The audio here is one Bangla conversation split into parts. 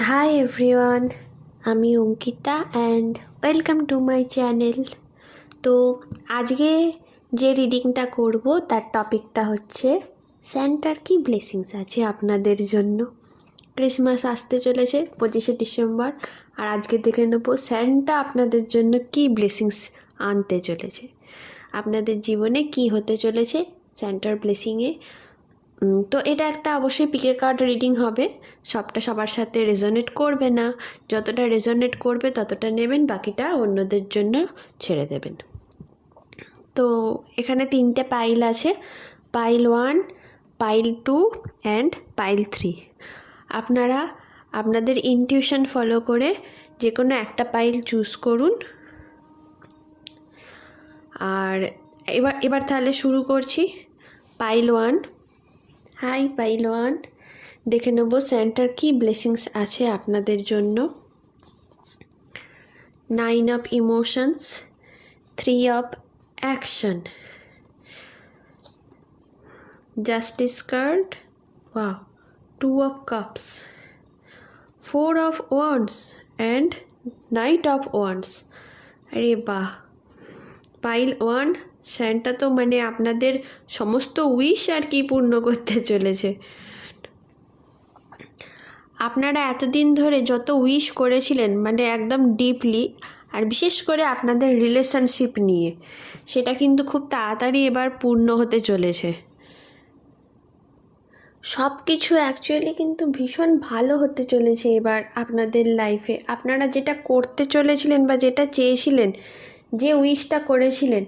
হাই এভরিওয়ান, আমি Ankita and welcome to my channel. তো আজকে যে রিডিংটা করব তার টপিকটা হচ্ছে স্যান্টার কি ব্লেসিংস আছে আপনাদের জন্য। ক্রিসমাস আসতে চলেছে 25শে ডিসেম্বর, আর আজকে দেখে নেব স্যান্টা আপনাদের জন্য কি ব্লেসিংস আনতে চলেছে, আপনাদের জীবনে কি হতে চলেছে স্যান্টার ব্লেসিংয়ে। তো এটা একটা অবশ্যই পিকে কার্ড রিডিং হবে, সবটা সবার সাথে রেজোনেট করবে না, যতটা রেজোনেট করবে ততটা নেবেন, বাকিটা অন্যদের জন্য ছেড়ে দেবেন। তো এখানে 3টে পাইল আছে, পাইল 1, পাইল 2 অ্যান্ড পাইল 3। আপনারা আপনাদের ইনটিউশন ফলো করে যে কোনো একটা পাইল চুজ করুন। আর এবার তাহলে শুরু করছি। পাইল 1। হাই পাইল 1, দেখে নেব স্যান্টার কি ব্লেসিংস আছে আপনাদের জন্য। 9 of emotions, 3 of action, justice card, wow, 2 of cups, 4 of wands and night of wands. আরে বাহ, পাইল 1 স্যান্টা তো মানে আপনাদের সমস্ত উইশ আর কি পূর্ণ করতে চলেছে। আপনারা এতদিন ধরে যত উইশ করেছিলেন মানে একদম ডিপলি, আর বিশেষ করে আপনাদের রিলেশনশিপ নিয়ে, সেটা কিন্তু খুব তাড়াতাড়ি এবার পূর্ণ হতে চলেছে। সব কিছু অ্যাকচুয়ালি কিন্তু ভীষণ ভালো হতে চলেছে এবার আপনাদের লাইফে। আপনারা যেটা করতে চলেছিলেন বা যেটা চেয়েছিলেন, যে উইশটা করেছিলেন,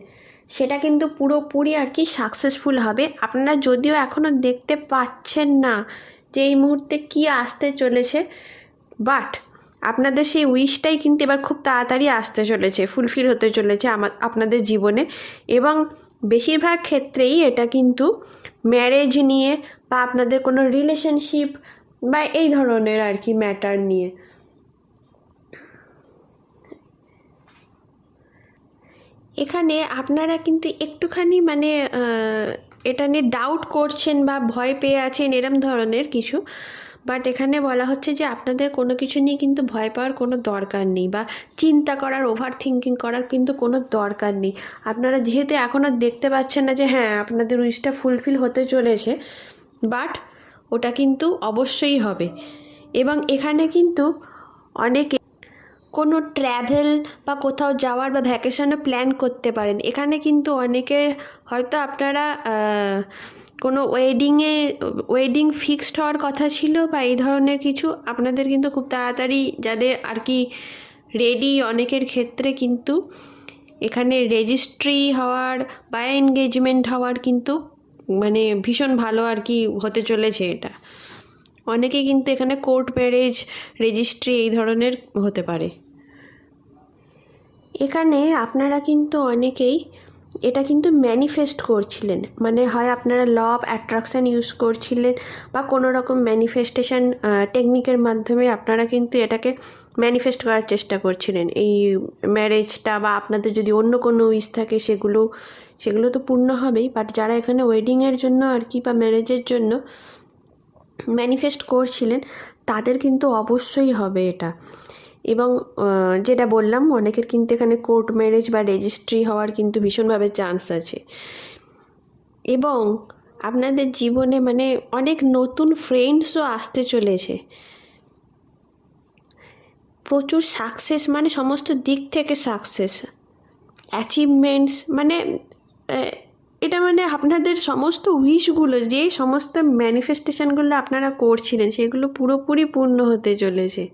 সেটা কিন্তু পুরোপুরি আর কি সাকসেসফুল হবে। আপনারা যদিও এখনও দেখতে পাচ্ছেন না যে এই মুহূর্তে কী আসতে চলেছে, বাট আপনাদের সেই উইশটাই কিন্তু এবার খুব তাড়াতাড়ি আসতে চলেছে, ফুলফিল হতে চলেছে আপনাদের জীবনে। এবং বেশিরভাগ ক্ষেত্রেই এটা কিন্তু ম্যারেজ নিয়ে বা আপনাদের কোনো রিলেশনশিপ বা এই ধরনের আর কি ম্যাটার নিয়ে। এখানে আপনারা কিন্তু একটুখানি মানে এটা নিয়ে ডাউট করছেন বা ভয় পেয়ে আছেন এরম ধরনের কিছু, বাট এখানে বলা হচ্ছে যে আপনাদের কোনো কিছু নিয়ে কিন্তু ভয় পাওয়ার কোনো দরকার নেই বা চিন্তা করার, ওভার থিঙ্কিং করার কিন্তু কোনো দরকার নেই। আপনারা যেহেতু এখনও দেখতে পাচ্ছেন না যে হ্যাঁ আপনাদের উইশটা ফুলফিল হতে চলেছে, বাট ওটা কিন্তু অবশ্যই হবে। এবং এখানে কিন্তু অনেকে কোনো ট্র্যাভেল বা কোথাও যাওয়ার বা ভ্যাকেশনও প্ল্যান করতে পারেন। এখানে কিন্তু অনেকে হয়তো আপনারা কোনো ওয়েডিং ফিক্সড হওয়ার কথা ছিল বা এই ধরনের কিছু, আপনাদের কিন্তু খুব তাড়াতাড়ি যাদের আর কি রেডি, অনেকের ক্ষেত্রে কিন্তু এখানে রেজিস্ট্রি হওয়ার বা এনগেজমেন্ট হওয়ার কিন্তু মানে ভীষণ ভালো আর কি হতে চলেছে এটা। অনেকে কিন্তু এখানে কোর্ট ম্যারেজ, রেজিস্ট্রি এই ধরনের হতে পারে। এখানে আপনারা কিন্তু অনেকেই এটা কিন্তু ম্যানিফেস্ট করছিলেন, মানে হয় আপনারা ল অফ অ্যাট্রাকশান ইউজ করছিলেন বা কোনো রকম ম্যানিফেস্টেশন টেকনিকের মাধ্যমে আপনারা কিন্তু এটাকে ম্যানিফেস্ট করার চেষ্টা করছিলেন, এই ম্যারেজটা। বা আপনাদের যদি অন্য কোনো উইশ থাকে সেগুলো তো পূর্ণ হবেই, বাট যারা এখানে ওয়েডিংয়ের জন্য আর কি বা ম্যারেজের জন্য ম্যানিফেস্ট করছিলেন, তাদের কিন্তু অবশ্যই হবে এটা। এবং যেটা বললাম, অনেকের কিন্তু এখানে কোর্ট ম্যারেজ বা রেজিস্ট্রি হওয়ার কিন্তু ভীষণভাবে চান্স আছে। এবং আপনাদের জীবনে মানে অনেক নতুন ফ্রেন্ডসও আসতে চলেছে, প্রচুর সাকসেস, মানে সমস্ত দিক থেকে সাকসেস, অ্যাচিভমেন্টস, মানে এটা মানে আপনাদের সমস্ত উইশগুলো, যে সমস্ত ম্যানিফেস্টেশনগুলো আপনারা করছিলেন, সেগুলো পুরোপুরি পূর্ণ হতে চলেছে।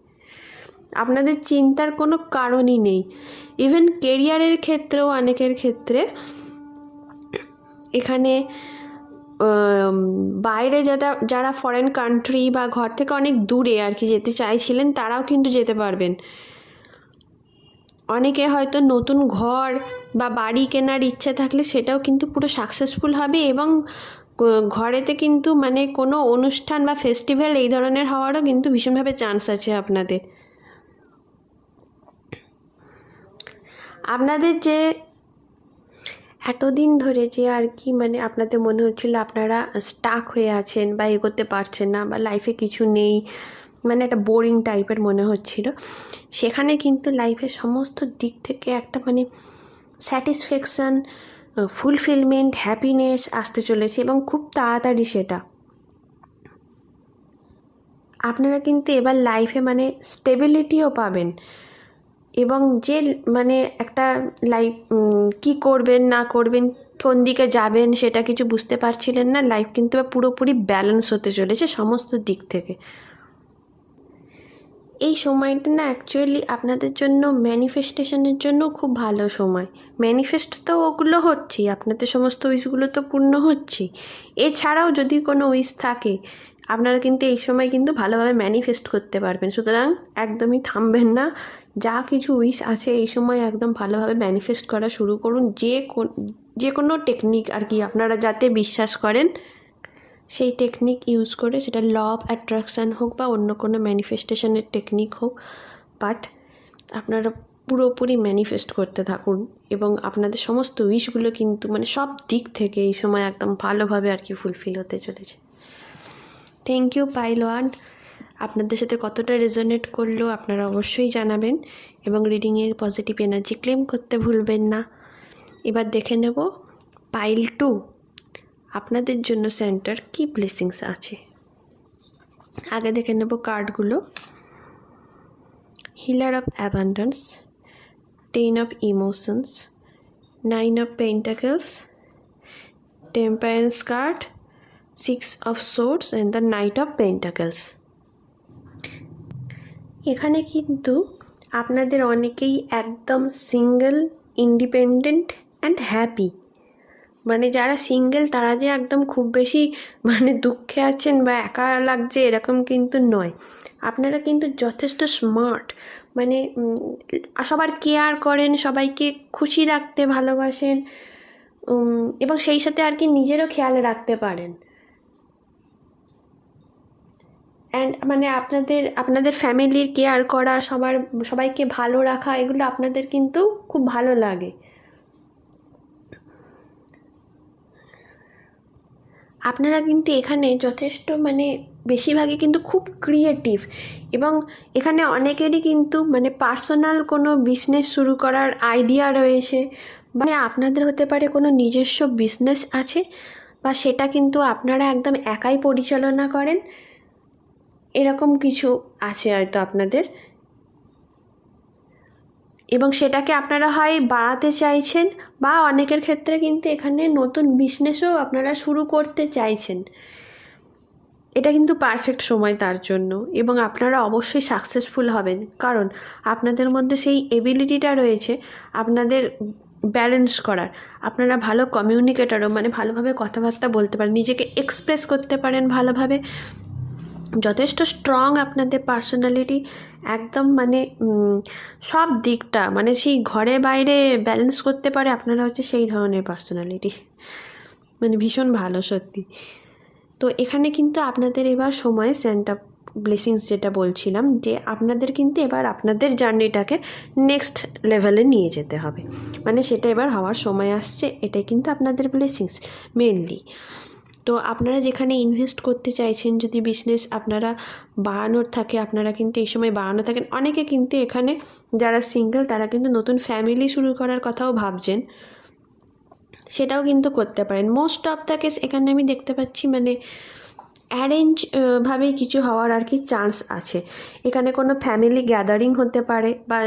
আপনাদের চিন্তার কোনো কারণই নেই। ইভেন কেরিয়ারের ক্ষেত্রেও অনেকের ক্ষেত্রে এখানে বাইরে যারা ফরেন কান্ট্রি বা ঘর থেকে অনেক দূরে আর কি যেতে চাইছিলেন, তারাও কিন্তু যেতে পারবেন। অনেকে হয়তো নতুন ঘর বা বাড়ি কেনার ইচ্ছে থাকলে সেটাও কিন্তু পুরো সাকসেসফুল হবে। এবং ঘরেতে কিন্তু মানে কোনো অনুষ্ঠান বা ফেস্টিভ্যাল এই ধরনের হওয়ারও কিন্তু ভীষণভাবে চান্স আছে আপনাদের। আপনাদের যে এতদিন ধরে যে আর কি মানে আপনাদের মনে হচ্ছিল আপনারা স্টাক হয়ে আছেন বা এগোতে পারছেন না বা লাইফে কিছু নেই মানে একটা বোরিং টাইপের মনে হচ্ছিল, সেখানে কিন্তু লাইফের সমস্ত দিক থেকে একটা মানে স্যাটিসফ্যাকশান, ফুলফিলমেন্ট, হ্যাপিনেস আসতে চলেছে এবং খুব তাড়াতাড়ি সেটা। আপনারা কিন্তু এবার লাইফে মানে স্টেবিলিটিও পাবেন এবং যে মানে একটা লাইফ কী করবেন না করবেন, কোন দিকে যাবেন সেটা কিছু বুঝতে পারছিলেন না, লাইফ কিন্তু এবার পুরোপুরি ব্যালেন্স হতে চলেছে সমস্ত দিক থেকে। এই সময়টা না অ্যাকচুয়ালি আপনাদের জন্য ম্যানিফেস্টেশনের জন্য খুব ভালো সময়। ম্যানিফেস্ট তো ওগুলো হচ্ছেই, আপনাদের সমস্ত উইশগুলো তো পূর্ণ হচ্ছেই। এছাড়াও যদি কোনো উইশ থাকে আপনারা কিন্তু এই সময় কিন্তু ভালোভাবে ম্যানিফেস্ট করতে পারবেন। সুতরাং একদমই থামবেন না, যা কিছু উইশ আছে এই সময় একদম ভালোভাবে ম্যানিফেস্ট করা শুরু করুন। যে কোনো টেকনিক আর কি আপনারা যাতে বিশ্বাস করেন সেই টেকনিক ইউজ করে, সেটা ল অফ অ্যাট্রাকশান হোক বা অন্য কোনো ম্যানিফেস্টেশনের টেকনিক হোক, বাট আপনারা পুরোপুরি ম্যানিফেস্ট করতে থাকুন এবং আপনাদের সমস্ত উইশগুলো কিন্তু মানে সব দিক থেকে এই সময় একদম ভালোভাবে আর কি ফুলফিল হতে চলেছে। থ্যাংক ইউ পাইল ওয়ান। আপনাদের সাথে কতটা রেজোনেট করলো আপনারা অবশ্যই জানাবেন এবং রিডিংয়ের পজিটিভ এনার্জি ক্লেম করতে ভুলবেন না। এবার দেখে নেব পাইল 2 আপনাদের জন্য সেন্টার কি ব্লেসিংস আছে। আগে দেখে নেব কার্ডগুলো। Healer of abundance, 10 of emotions, 9 of pentacles, temperance card, 6 of swords and the knight of pentacles. এখানে কিন্তু আপনাদের অনেকেই একদম সিঙ্গেল, ইন্ডিপেন্ডেন্ট অ্যান্ড হ্যাপি, মানে যারা সিঙ্গেল তারা যে একদম খুব বেশি মানে দুঃখে আছেন বা একা লাগছে এরকম কিন্তু নয়। আপনারা কিন্তু যথেষ্ট স্মার্ট, মানে সবার কেয়ার করেন, সবাইকে খুশি রাখতে ভালোবাসেন এবং সেই সাথে আর কি নিজেরও খেয়াল রাখতে পারেন। অ্যান্ড মানে আপনাদের ফ্যামিলির কেয়ার করা, সবাইকে ভালো রাখা, এগুলো আপনাদের কিন্তু খুব ভালো লাগে। আপনারা কিন্তু এখানে যথেষ্ট মানে বেশিরভাগই কিন্তু খুব ক্রিয়েটিভ এবং এখানে অনেকেরই কিন্তু মানে পার্সোনাল কোনো বিজনেস শুরু করার আইডিয়া রয়েছে, মানে আপনাদের হতে পারে কোনো নিজস্ব বিজনেস আছে বা সেটা কিন্তু আপনারা একদম একাই পরিচালনা করেন, এরকম কিছু আছে হয়তো আপনাদের, এবং সেটাকে আপনারা হয় বাড়াতে চাইছেন বা অনেকের ক্ষেত্রে কিন্তু এখানে নতুন বিজনেসও আপনারা শুরু করতে চাইছেন। এটা কিন্তু পারফেক্ট সময় তার জন্য এবং আপনারা অবশ্যই সাকসেসফুল হবেন, কারণ আপনাদের মধ্যে সেই এবিলিটিটা রয়েছে আপনাদের ব্যালেন্স করার। আপনারা ভালো কমিউনিকেটারও, মানে ভালোভাবে কথাবার্তা বলতে পারেন, নিজেকে এক্সপ্রেস করতে পারেন ভালোভাবে, যথেষ্ট স্ট্রং আপনাদের পার্সোনালিটি, একদম মানে সব দিকটা মানে সেই ঘরে বাইরে ব্যালেন্স করতে পারে, আপনারা হচ্ছে সেই ধরনের পার্সোনালিটি, মানে ভীষণ ভালো সত্যি। তো এখানে কিন্তু আপনাদের এবার সময় সেন্ট অফ ব্লেসিংস যেটা বলছিলাম, যে আপনাদের কিন্তু এবার আপনাদের জার্নিটাকে নেক্সট লেভেলে নিয়ে যেতে হবে, মানে সেটা এবার হওয়ার সময় আসছে, এটাই কিন্তু আপনাদের ব্লেসিংস মেনলি। তো আপনারা যেখানে ইনভেস্ট করতে চাইছেন, যদি বিজনেস আপনারা বাড়ানোর থাকে আপনারা কিন্তু এই সময় বাড়ানো থাকেন। অনেকে কিন্তু এখানে যারা সিঙ্গেল তারা কিন্তু নতুন ফ্যামিলি শুরু করার কথাও ভাবছেন, সেটাও কিন্তু করতে পারেন। মোস্ট অফ দ্য কেস এখানে আমি দেখতে পাচ্ছি মানে অ্যারেঞ্জ ভাবেই কিছু হওয়ার আর কি চান্স আছে। এখানে কোনো ফ্যামিলি গ্যাদারিং হতে পারে বা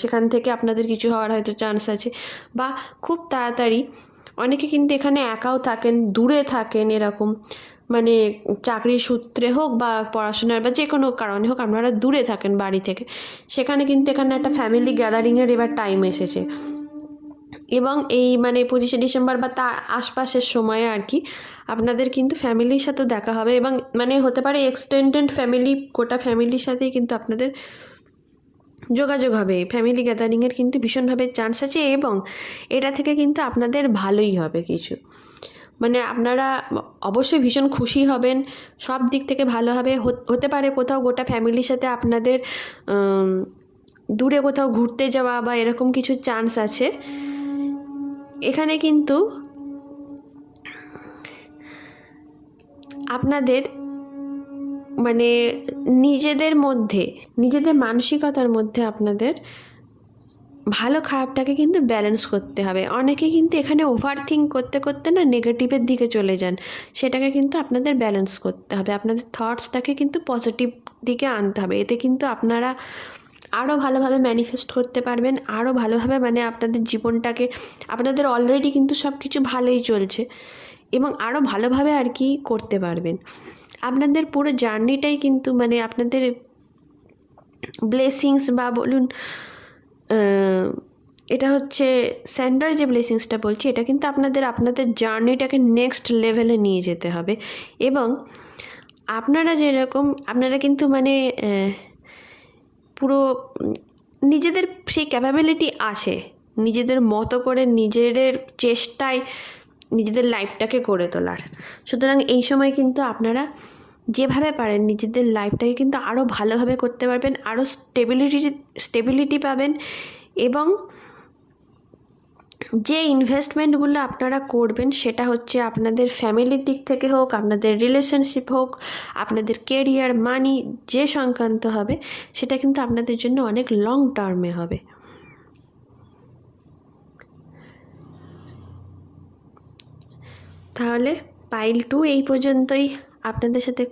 সেখান থেকে আপনাদের কিছু হওয়ার হয়তো চান্স আছে, বা খুব তাড়াতাড়ি অনেকে কিন্তু এখানে একাও থাকেন, দূরে থাকেন, এরকম মানে চাকরির সূত্রে হোক বা পড়াশোনার বা যে কোনো কারণে হোক আপনারা দূরে থাকেন বাড়ি থেকে, সেখানে কিন্তু এখানে একটা ফ্যামিলি গ্যাদারিংয়ের এবার টাইম এসেছে এবং এই মানে 25শে ডিসেম্বর বা তার আশপাশের সময়ে আর কি আপনাদের কিন্তু ফ্যামিলির সাথে দেখা হবে এবং মানে হতে পারে এক্সটেন্ডেড ফ্যামিলি, গোটা ফ্যামিলির সাথেই কিন্তু আপনাদের যোগাযোগ হবে। ফ্যামিলি গ্যাদারিংয়ের কিন্তু ভীষণভাবে চান্স আছে এবং এটা থেকে কিন্তু আপনাদের ভালোই হবে কিছু, মানে আপনারা অবশ্যই ভীষণ খুশি হবেন, সব দিক থেকে ভালো হবে। হতে পারে কোথাও গোটা ফ্যামিলির সাথে আপনাদের দূরে কোথাও ঘুরতে যাওয়া বা এরকম কিছু চান্স আছে। এখানে কিন্তু আপনাদের মানে নিজেদের মানসিকতার মধ্যে আপনাদের ভালো খারাপটাকে কিন্তু ব্যালেন্স করতে হবে। অনেকে কিন্তু এখানে ওভার থিঙ্ক করতে করতে না নেগেটিভের দিকে চলে যান, সেটাকে কিন্তু আপনাদের ব্যালেন্স করতে হবে। আপনাদের থটসটাকে কিন্তু পজিটিভ দিকে আনতে হবে। এতে কিন্তু আপনারা আরও ভালোভাবে ম্যানিফেস্ট করতে পারবেন, আরও ভালোভাবে মানে আপনাদের জীবনটাকে, আপনাদের অলরেডি কিন্তু সব কিছু ভালোই চলছে এবং আরও ভালোভাবে আর কি করতে পারবেন। আপনাদের পুরো জার্নিটাই কিন্তু মানে আপনাদের ব্লেসিংস বা বলুন, এটা হচ্ছে সেন্টার যে ব্লেসিংসটা বলছি, এটা কিন্তু আপনাদের জার্নিটাকে নেক্সট লেভেলে নিয়ে যেতে হবে। এবং আপনারা কিন্তু মানে পুরো নিজেদের সেই ক্যাপাবিলিটি আছে, নিজেদের মতো করে নিজেদের চেষ্টায় নিজেদের লাইফটাকে গড়ে তোলার। সুতরাং এই সময় কিন্তু আপনারা যেভাবে পারেন নিজেদের লাইফটাকে কিন্তু আরও ভালোভাবে করতে পারবেন, আরও স্টেবিলিটি পাবেন। এবং যে ইনভেস্টমেন্টগুলো আপনারা করবেন সেটা হচ্ছে আপনাদের ফ্যামিলির দিক থেকে হোক, আপনাদের রিলেশনশিপ হোক, আপনাদের কেরিয়ার, মানি যে সংক্রান্ত হবে, সেটা কিন্তু আপনাদের জন্য অনেক লং টার্মে হবে। তাহলে পাইল 2 এই পর্যন্তই। আপনাদের সাথে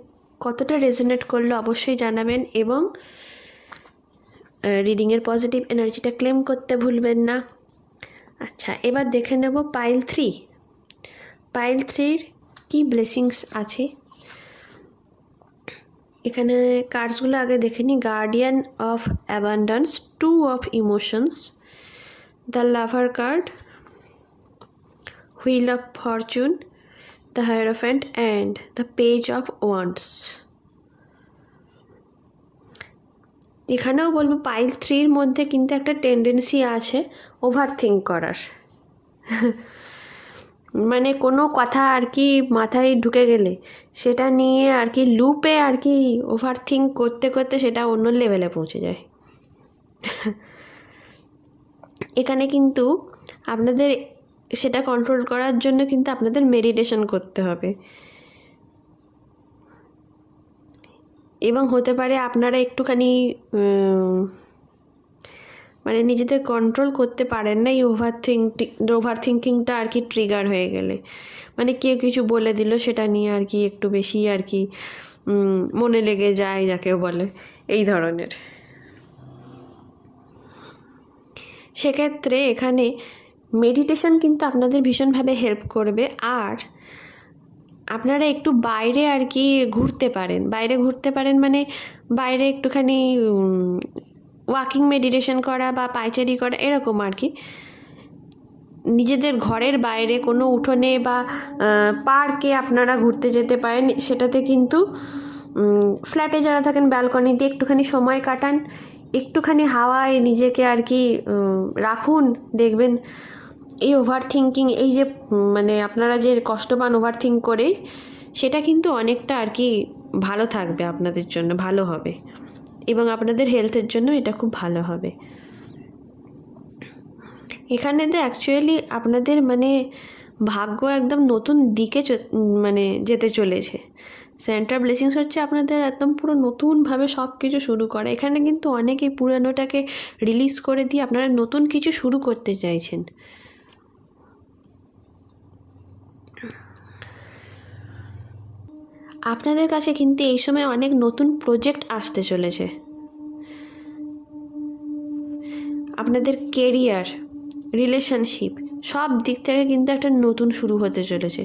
কতটা রেজোনেট করলো অবশ্যই জানাবেন এবং রিডিংয়ের পজিটিভ এনার্জিটা ক্লেম করতে ভুলবেন না। আচ্ছা, এবার দেখে নেব পাইল 3। পাইল 3-র কী ব্লেসিংস আছে এখানে। কার্ডসগুলো আগে দেখে নিই। Guardian of abundance, 2 of emotions, the lover card, wheel of fortune, the hierophant and the page of wands. এখানেও বলবো পাইল 3-র মধ্যে কিন্তু একটা টেন্ডেন্সি আছে ওভার থিঙ্ক করার। মানে কোনো কথা আর কি মাথায় ঢুকে গেলে সেটা নিয়ে আর কি লুপে আর কি ওভার থিঙ্ক করতে করতে সেটা অন্য লেভেলে পৌঁছে যায়। এখানে কিন্তু আপনাদের সেটা কন্ট্রোল করার জন্য কিন্তু আপনাদের মেডিটেশন করতে হবে। এবং হতে পারে আপনারা একটুখানি মানে নিজেদের কন্ট্রোল করতে পারেন না এই ওভার থিঙ্কিংটা আর কি ট্রিগার হয়ে গেলে। মানে কেউ কিছু বলে দিল সেটা নিয়ে আর কি একটু বেশি আর কি মনে লেগে যায় যাকে বলে, এই ধরনের। সেক্ষেত্রে এখানে মেডিটেশন কিন্তু আপনাদের ভীষণভাবে হেল্প করবে। আর আপনারা একটু বাইরে আর কি ঘুরতে পারেন মানে বাইরে একটুখানি ওয়াকিং মেডিটেশন করা বা পায়চারি করা, এরকম আর কি। নিজেদের ঘরের বাইরে কোনো উঠোনে বা পার্কে আপনারা ঘুরতে যেতে পারেন। সেটাতে কিন্তু ফ্ল্যাটে যারা থাকেন ব্যালকনিতে একটুখানি সময় কাটান, একটুখানি হাওয়ায় নিজেকে আর কি রাখুন। দেখবেন এই ওভার থিঙ্কিং, এই যে মানে আপনারা যে কষ্ট পান ওভার থিঙ্ক করে, সেটা কিন্তু অনেকটা আর কি ভালো থাকবে, আপনাদের জন্য ভালো হবে এবং আপনাদের হেলথের জন্য এটা খুব ভালো হবে। এখানে তো অ্যাকচুয়ালি আপনাদের মানে ভাগ্য একদম নতুন দিকে মানে যেতে চলেছে। সেন্টার ব্লেসিংস হচ্ছে আপনাদের একদম পুরো নতুনভাবে সব কিছু শুরু করা। এখানে কিন্তু অনেকেই পুরানোটাকে রিলিজ করে দিয়ে আপনারা নতুন কিছু শুরু করতে চাইছেন। আপনাদের কাছে কিন্তু এই সময় অনেক নতুন প্রজেক্ট আসতে চলেছে। আপনাদের কেরিয়ার, রিলেশনশিপ সব দিক থেকে কিন্তু একটা নতুন শুরু হতে চলেছে।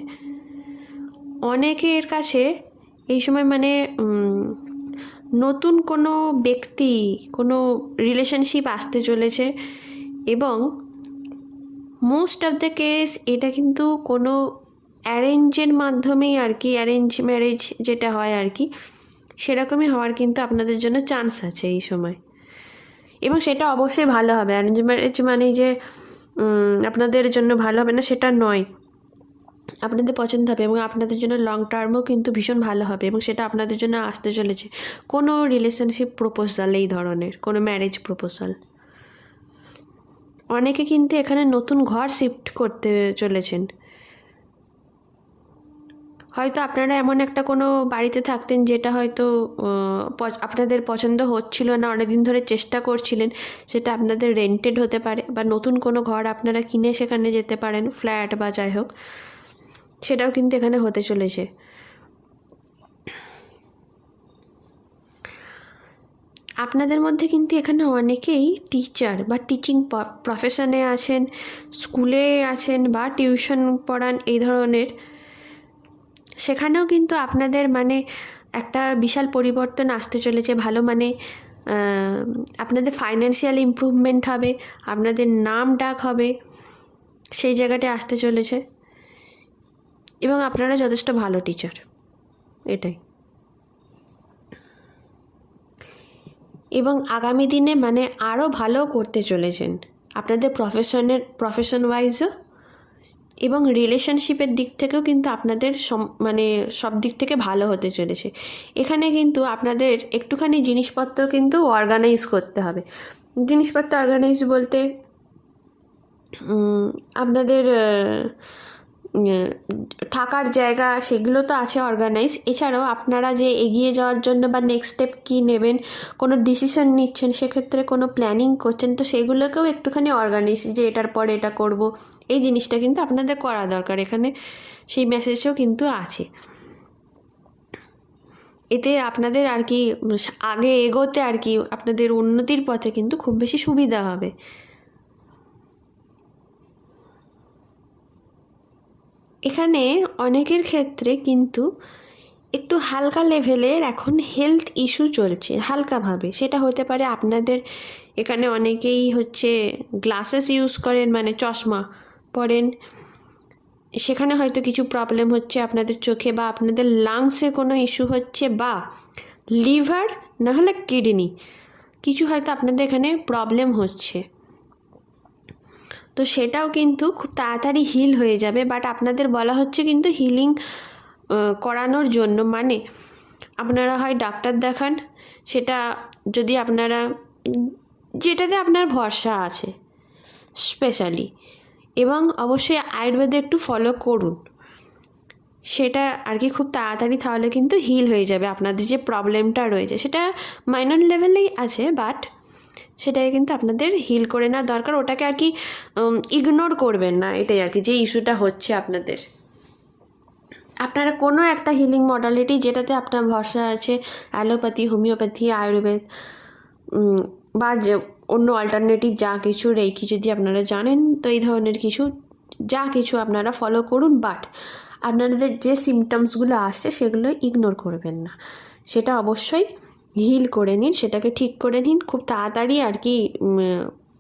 অনেকের কাছে এই সময় মানে নতুন কোনো ব্যক্তি, কোনো রিলেশনশিপ আসতে চলেছে এবং মোস্ট অফ দ্য কেস এটা কিন্তু কোনো অ্যারেঞ্জের মাধ্যমেই আর কি, অ্যারেঞ্জ ম্যারেজ যেটা হয় আর কি, সেরকমই হওয়ার কিন্তু আপনাদের জন্য চান্স আছে এই সময়। এবং সেটা অবশ্যই ভালো হবে। অ্যারেঞ্জ ম্যারেজ মানে যে আপনাদের জন্য ভালো হবে না সেটা নয়, আপনাদের পছন্দ হবে এবং আপনাদের জন্য লং টার্মও কিন্তু ভীষণ ভালো হবে এবং সেটা আপনাদের জন্য আসতে চলেছে কোনো রিলেশনশিপ প্রপোজাল, এই ধরনের কোনো ম্যারেজ প্রপোজাল। অনেকে কিন্তু এখানে নতুন ঘর শিফট করতে চলেছেন, হয়তো আপনারা এমন একটা কোনো বাড়িতে থাকতেন যেটা হয়তো আপনাদের পছন্দ হচ্ছিল না, অনেকদিন ধরে চেষ্টা করছিলেন, সেটা আপনাদের রেন্টেড হতে পারে, বা নতুন কোনো ঘর আপনারা কিনে সেখানে যেতে পারেন, ফ্ল্যাট বা যাই হোক, সেটাও কিন্তু এখানে হতে চলেছে। আপনাদের মধ্যে কিন্তু এখানে অনেকেই টিচার বা টিচিং প্রফেশনে আছেন, স্কুলে আছেন বা টিউশন পড়ান এই ধরনের। সেখানেও কিন্তু আপনাদের মানে একটা বিশাল পরিবর্তন আসতে চলেছে, ভালো মানে আপনাদের ফাইন্যান্সিয়াল ইমপ্রুভমেন্ট হবে, আপনাদের নাম ডাক হবে, সেই জায়গাটায় আসতে চলেছে, এবং আপনারা যথেষ্ট ভালো টিচার, এটাই। এবং আগামী দিনে মানে আরও ভালো করতে চলেছেন আপনাদের প্রফেশন ওয়াইজও, এবং রিলেশনশিপের দিক থেকেও কিন্তু আপনাদের মানে সব দিক থেকে ভালো হতে চলেছে। এখানে কিন্তু আপনাদের একটুখানি জিনিসপত্র কিন্তু অর্গানাইজ করতে হবে। জিনিসপত্র অর্গানাইজ বলতে আপনাদের থাকার জায়গা সেগুলো তো আছে অর্গানাইজ, এছাড়াও আপনারা যে এগিয়ে যাওয়ার জন্য বা নেক্সট স্টেপ কী নেবেন, কোনো ডিসিশন নিচ্ছেন, সেক্ষেত্রে কোনো প্ল্যানিং করছেন, তো সেগুলোকেও একটুখানি অর্গানাইজ, যে এটার পরে এটা করব, এই জিনিসটা কিন্তু আপনাদের করা দরকার। এখানে সেই মেসেজও কিন্তু আছে। এতে আপনাদের আর কি আগে এগোতে আর কি আপনাদের উন্নতির পথে কিন্তু খুব বেশি সুবিধা হবে। এখানে অনেকের ক্ষেত্রে কিন্তু একটু হালকা লেভেলের এখন হেলথ ইস্যু চলছে হালকাভাবে, সেটা হতে পারে আপনাদের এখানে অনেকেই হচ্ছে গ্লাসেস ইউজ করেন, মানে চশমা পরেন, সেখানে হয়তো কিছু প্রবলেম হচ্ছে আপনাদের চোখে, বা আপনাদের লাংসে কোনো ইস্যু হচ্ছে, বা লিভার না হলে কিডনি কিছু হয়তো আপনাদের এখানে প্রবলেম হচ্ছে, তো সেটাও কিন্তু খুব তাড়াতাড়ি হিল হয়ে যাবে। বাট আপনাদের বলা হচ্ছে কিন্তু হিলিং করানোর জন্য, মানে আপনারা হয় ডাক্তার দেখান, সেটা যদি আপনারা যেটাতে আপনার ভরসা আছে স্পেশালি, এবং অবশ্যই আয়ুর্বেদে একটু ফলো করুন, সেটা আর কি খুব তাড়াতাড়ি তাহলে কিন্তু হিল হয়ে যাবে। আপনাদের যে প্রবলেমটা রয়েছে সেটা মাইনর লেভেলেই আছে, বাট সেটাকে কিন্তু আপনাদের হিল করে নেওয়া দরকার, ওটাকে আর কি ইগনোর করবেন না, এটাই আর কি যে ইস্যুটা হচ্ছে আপনাদের। আপনারা কোনো একটা হিলিং মডালিটি যেটাতে আপনার ভরসা আছে, অ্যালোপ্যাথি, হোমিওপ্যাথি, আয়ুর্বেদ বা যে অন্য অল্টারনেটিভ যা কিছু রেকি যদি আপনারা জানেন, তো এই ধরনের কিছু যা কিছু আপনারা ফলো করুন, বাট আপনাদের যে সিমটমসগুলো আসছে সেগুলো ইগনোর করবেন না, সেটা অবশ্যই হিল করে নিন, সেটাকে ঠিক করে নিন খুব তাড়াতাড়ি আর কি,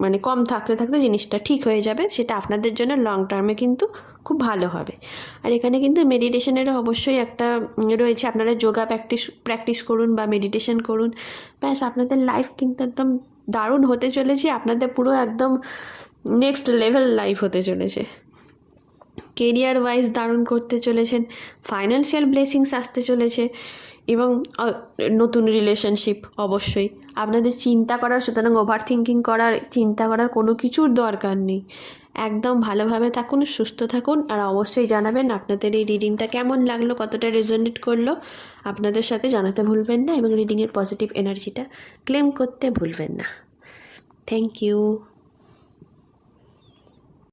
মানে কম থাকতে থাকতে জিনিসটা ঠিক হয়ে যাবে, সেটা আপনাদের জন্য লং টার্মে কিন্তু খুব ভালো হবে। আর এখানে কিন্তু মেডিটেশনেরও অবশ্যই একটা রয়েছে, আপনারা যোগা প্র্যাকটিস করুন বা মেডিটেশন করুন, ব্যাস আপনাদের লাইফ কিন্তু একদম দারুণ হতে চলেছে, আপনাদের পুরো একদম নেক্সট লেভেল লাইফ হতে চলেছে, কেরিয়ার ওয়াইজ দারুণ করতে চলেছেন, ফাইন্যান্সিয়াল ব্লেসিংস আসতে চলেছে, এবং নতুন রিলেশনশিপ অবশ্যই। আপনাদের চিন্তা করার, সুতরাং ওভার থিঙ্কিং করার, চিন্তা করার কোনো কিছুর দরকার নেই, একদম ভালোভাবে থাকুন, সুস্থ থাকুন, আর অবশ্যই জানাবেন আপনাদের এই রিডিংটা কেমন লাগলো, কতটা রেজোনেট করলো আপনাদের সাথে জানাতে ভুলবেন না, এবং রিডিংয়ের পজিটিভ এনার্জিটা ক্লেম করতে ভুলবেন না। Thank you.